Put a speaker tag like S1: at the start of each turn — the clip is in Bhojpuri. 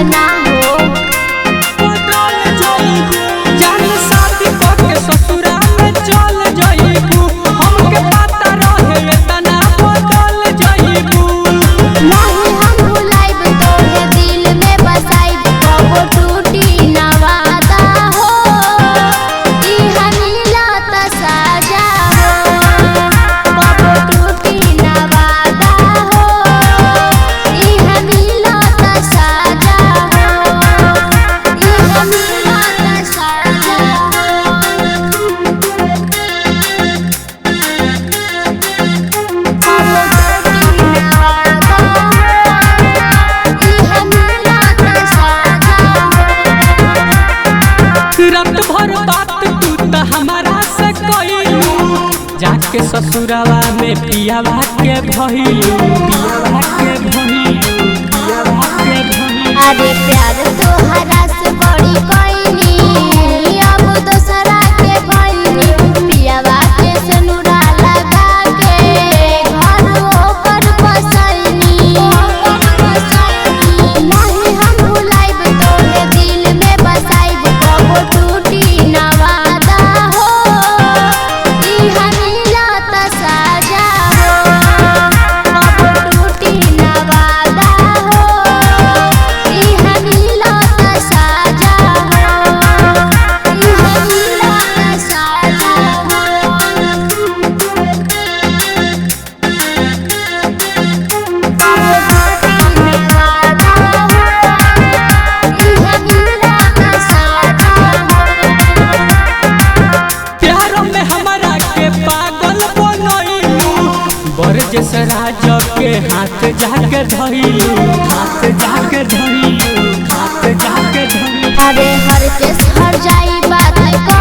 S1: के ना हो
S2: जान शादी करके ससुरा में चल जाइबू हमके पता रहे तना बदल जाइबू
S1: नहीं हम भुलाइब तोहे दिल में बसाइब कबो टूटी ना वादा हो ई हमीला त साजा हो कबो टूटी ना वादा हो ई हमीला त साजा हो ई हमीला त साजा
S2: रात भर बात तू त हमारा से कइलू जाके ससुरावा में पियावा के भइलू
S1: अरे प्यार तोहरा से बड़ी कोइनी अब दोसरा के भइनी पियावा के सनुरा लगा के घर ओकर बसैनी नहीं हम भुलाइब तोहे दिल में बसाइब कबो टूटी ना वादा हो ई हमीला त साजा हो कबो टूटी ना वादा हो ई हमीला त साजा हो ई हमीला त साजा
S2: प्यार में हमारा के पागल बनइलू बरजस राज के हाथ जाके धइलू
S1: अरे हर केस हर जाई बात का